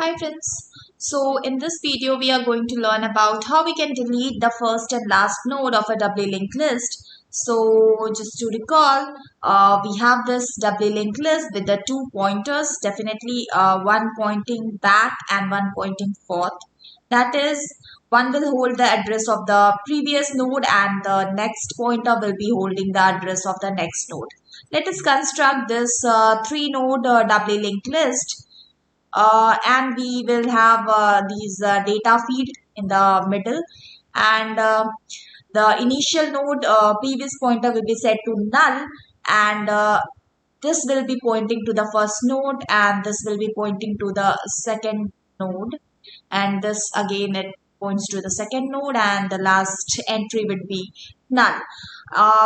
Hi friends. So in this video we are going to learn about how we can delete the first and last node of a doubly linked list. So just to recall, we have this doubly linked list with the two pointers, definitely one pointing back and one pointing forth. That is, one will hold the address of the previous node and the next pointer will be holding the address of the next node. Let us construct this three node doubly linked list, and we will have these data feed in the middle, and the initial node previous pointer will be set to null, and this will be pointing to the first node and this will be pointing to the second node, and this again it points to the second node, and the last entry would be null.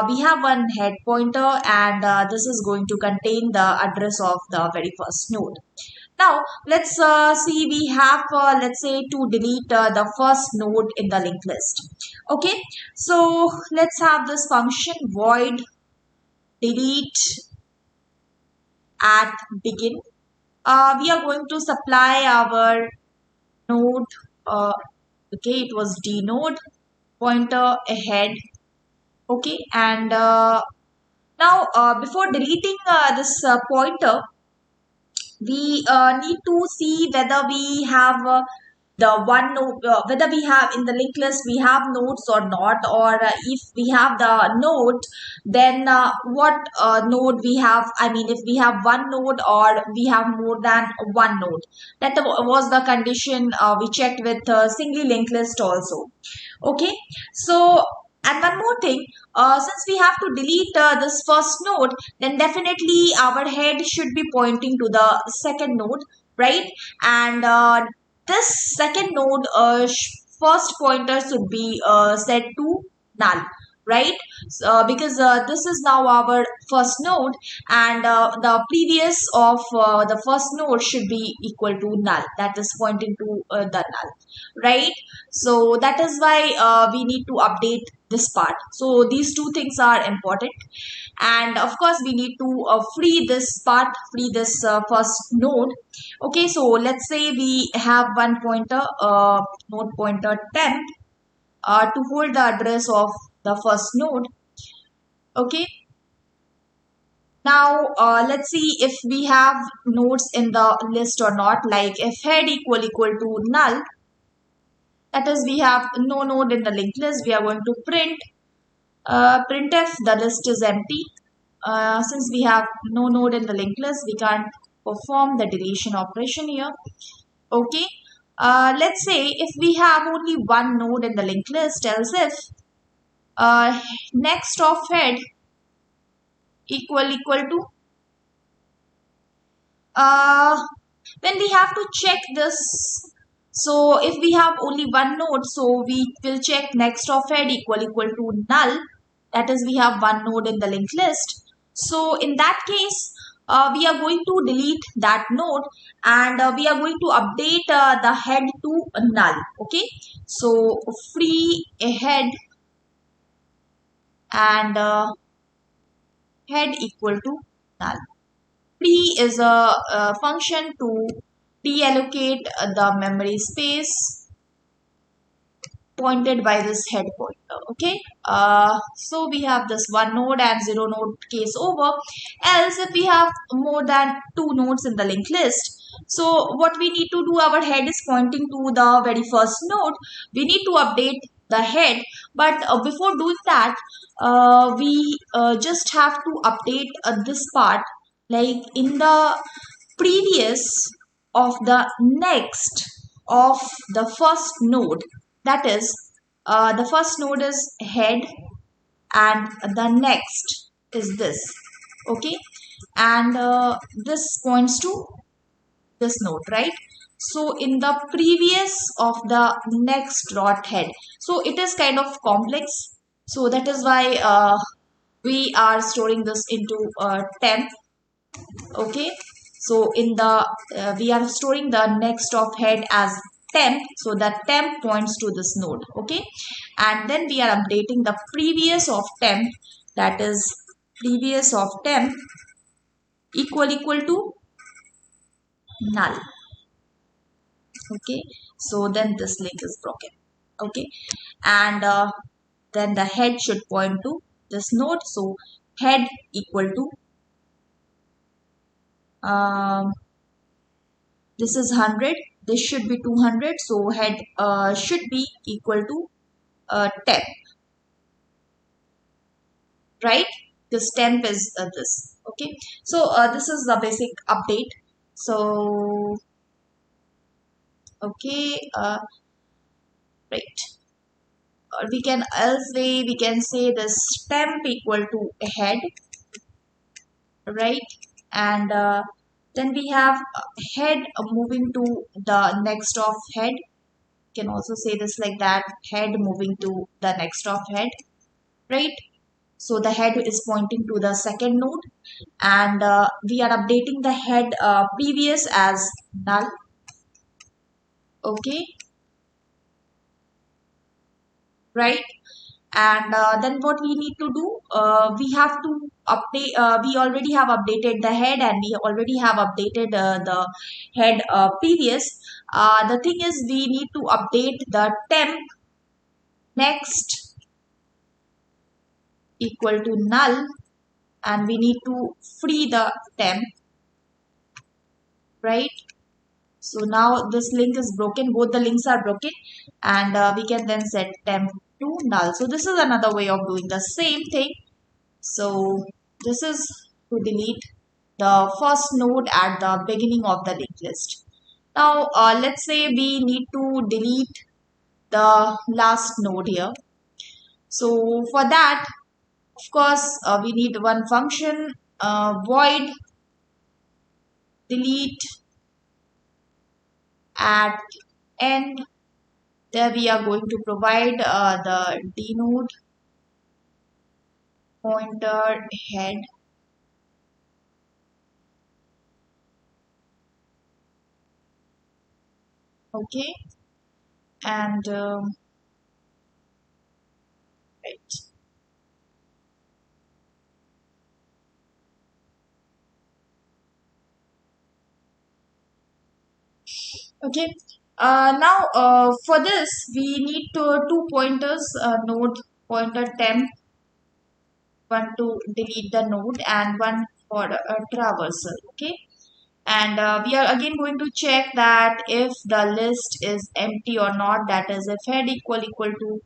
We have one head pointer, and this is going to contain the address of the very first node. Now let's see, we have let's say to delete the first node in the linked list. Okay, so let's have this function void delete at begin. We are going to supply our node, okay, it was d node pointer ahead. Okay, and now before deleting this pointer, we need to see whether we have the one node, whether we have in the linked list we have nodes or not, or if we have the node, then what node we have, I mean if we have one node or we have more than one node. That was the condition we checked with singly linked list also. Okay, so and one more thing, since we have to delete this first node, then definitely our head should be pointing to the second node, right? And this second node first pointer should be set to null, right? Because this is now our first node, and the previous of the first node should be equal to null, that is pointing to the null, right? So that is why we need to update this part. So these two things are important, and of course we need to free this part, free this first node. Okay, so let's say we have one pointer, node pointer temp, to hold the address of the first node. Okay, now let's see if we have nodes in the list or not. Like if head equal to null, that is we have no node in the linked list, we are going to print printf the list is empty. Since we have no node in the linked list, we can't perform the deletion operation here. Okay, let's say if we have only one node in the linked list, else if next of head equal to, then we have to check this. So if we have only one node, so we will check next of head equal to null, that is we have one node in the linked list. So in that case, we are going to delete that node, and we are going to update the head to null. Okay, so free a head, and head equal to null. Free is a function to deallocate the memory space pointed by this head pointer. Okay, so we have this one node and zero node case over. Else if we have more than two nodes in the linked list, so what we need to do, our head is pointing to the very first node, we need to update the head. But before doing that, we just have to update this part, like in the previous of the next of the first node. That is, the first node is head and the next is this. Okay, and this points to this node, right? So in the previous of the next dot head, so it is kind of complex, so that is why we are storing this into temp. Okay, so in the we are storing the next of head as temp, so that temp points to this node. Okay, and then we are updating the previous of temp, that is previous of temp equal to null. Okay, so then this link is broken. Okay, and then the head should point to this node. So head equal to um, this is 100, this should be 200, so head should be equal to 10, right? This temp is this. Okay, so this is the basic update. So okay, right, we can else way we can say this temp equal to head, right? And then we have head moving to the next of head. Can also say this like that, head moving to the next of head, right? So the head is pointing to the second node, and we are updating the head previous as null. Okay, right? And then what we need to do, we have to update, we already have updated the head, and we already have updated the head previous. The thing is, we need to update the temp next equal to null, and we need to free the temp, right? So now this link is broken, both the links are broken, and we can then set temp to null. So this is another way of doing the same thing. So this is to delete the first node at the beginning of the linked list. Now let's say we need to delete the last node here. So for that, of course, we need one function, void delete at end. There we are going to provide the dnode pointer head. Okay, and right. Okay. Now for this we need two pointers, node pointer temp, one to delete the node and one for a traversal. Okay. And we are again going to check that if the list is empty or not, that is if head equal to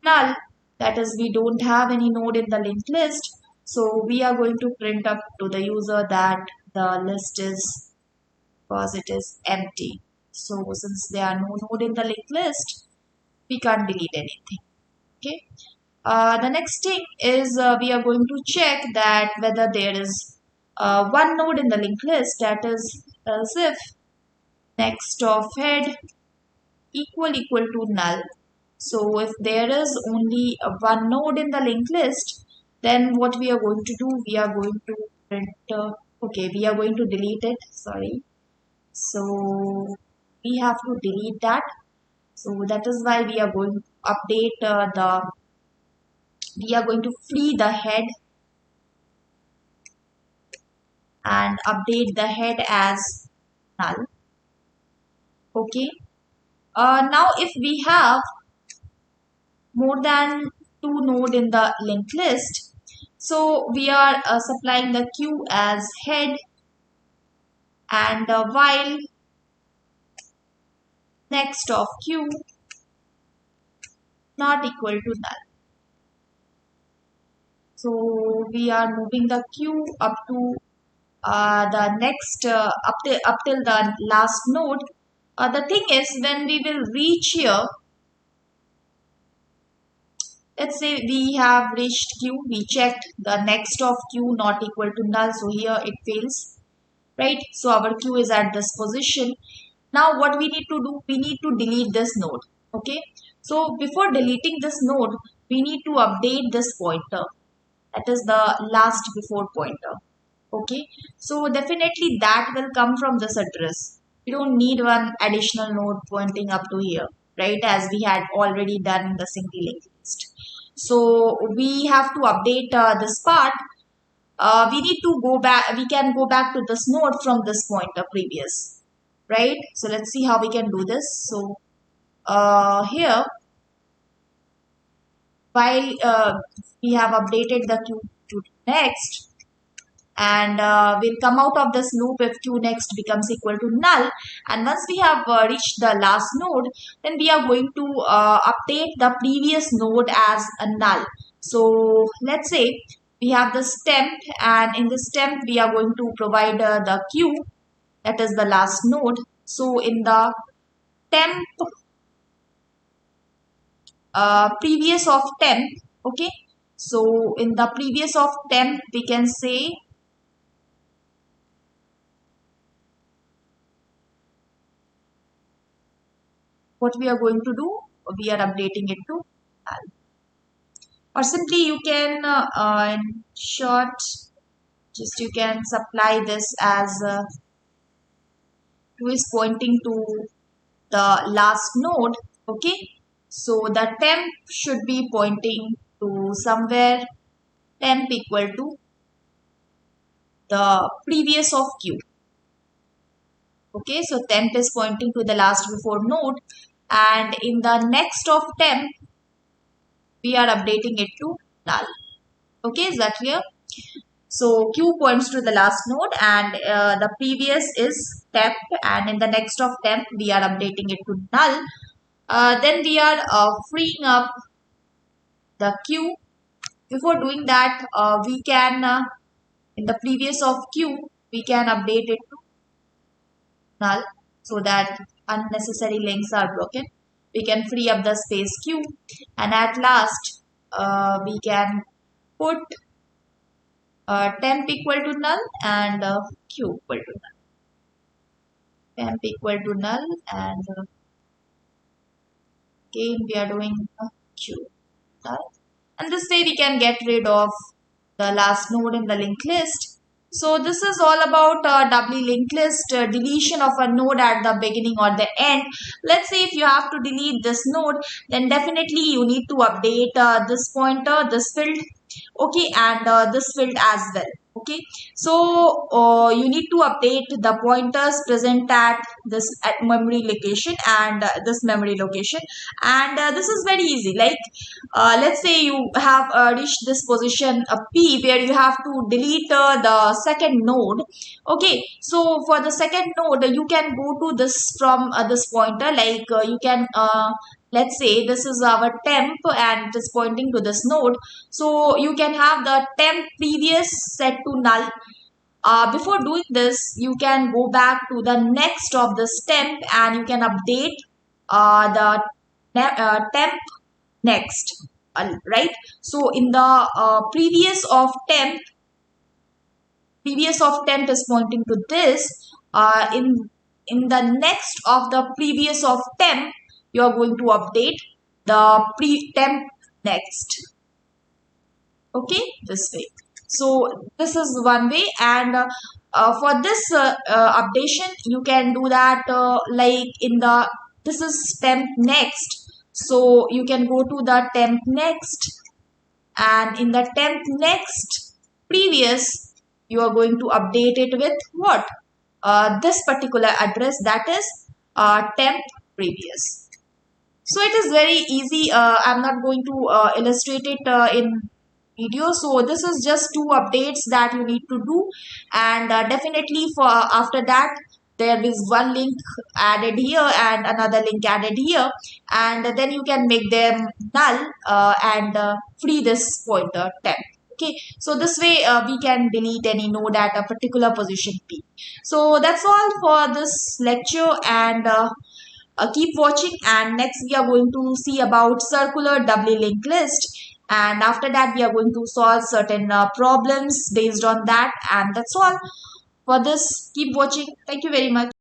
null, that is we don't have any node in the linked list. So we are going to print up to the user that the list is, because it is empty. So since there are no node in the linked list, we can't delete anything. Okay. The next thing is we are going to check that whether there is one node in the linked list, that is as if next of head equal to null. So if there is only one node in the linked list, then what we are going to do, we are going to print, okay, we are going to delete it, sorry. So we have to delete that. So that is why we are going to update we are going to free the head and update the head as null. Okay. Now if we have more than two node in the linked list, so we are supplying the queue as head, and while next of queue not equal to null. So we are moving the queue up to the next up till the last node. The thing is, when we will reach here, let's say we have reached queue, we checked the next of queue not equal to null, so here it fails, right? So our queue is at this position. Now what we need to do, we need to delete this node. Okay, so before deleting this node, we need to update this pointer, that is the last before pointer. Okay, so definitely that will come from this address. We don't need one additional node pointing up to here, right, as we had already done in the single linked list. So we have to update this part. We need to go back, we can go back to this node from this pointer previous, right? So let's see how we can do this. So here, while we have updated the queue to next, and we'll come out of this loop if q next becomes equal to null. And once we have reached the last node, then we are going to update the previous node as a null. So let's say we have this temp, and in this temp we are going to provide the q, that is the last node. So in the temp previous of temp, okay, so in the previous of temp we can say what we are going to do, we are updating it to null. Or simply you can in short, just you can supply this as 2 is pointing to the last node, okay. So the temp should be pointing to somewhere temp equal to the previous of q, okay. So temp is pointing to the last before node, and in the next of temp we are updating it to null, okay. Is that clear? So q points to the last node, and the previous is temp, and in the next of temp we are updating it to null. Then we are freeing up the q. Before doing that, we can in the previous of q we can update it to null, so that unnecessary links are broken. We can free up the space q, and at last we can put temp equal to null and q equal to null. Temp equal to null, and again we are doing q null. And this way we can get rid of the last node in the linked list. So this is all about doubly linked list, deletion of a node at the beginning or the end. Let's say if you have to delete this node, then definitely you need to update this pointer, this field, okay, and this field as well, okay. So you need to update the pointers present at memory location and this memory location. And this is very easy, like let's say you have reached this position p where you have to delete the second node, okay. So for the second node you can go to this from this pointer, like you can let's say this is our temp and it is pointing to this node. So you can have the temp previous set to null. Before doing this, you can go back to the next of this temp and you can update the temp next, right? So in the previous of temp is pointing to this. In the next of the previous of temp, you are going to update the temp next, okay, this way. So this is one way, and for this updation you can do that like in the this is temp next, so you can go to the temp next, and in the temp next previous you are going to update it with what, this particular address, that is temp previous. So it is very easy. I'm not going to illustrate it in video. So this is just 2 updates that you need to do, and definitely for after that there is one link added here and another link added here, and then you can make them null and free this pointer temp. Okay, so this way we can delete any node at a particular position p. So that's all for this lecture, and keep watching, and next we are going to see about circular doubly linked list, and after that we are going to solve certain problems based on that. And that's all for this. Keep watching. Thank you very much.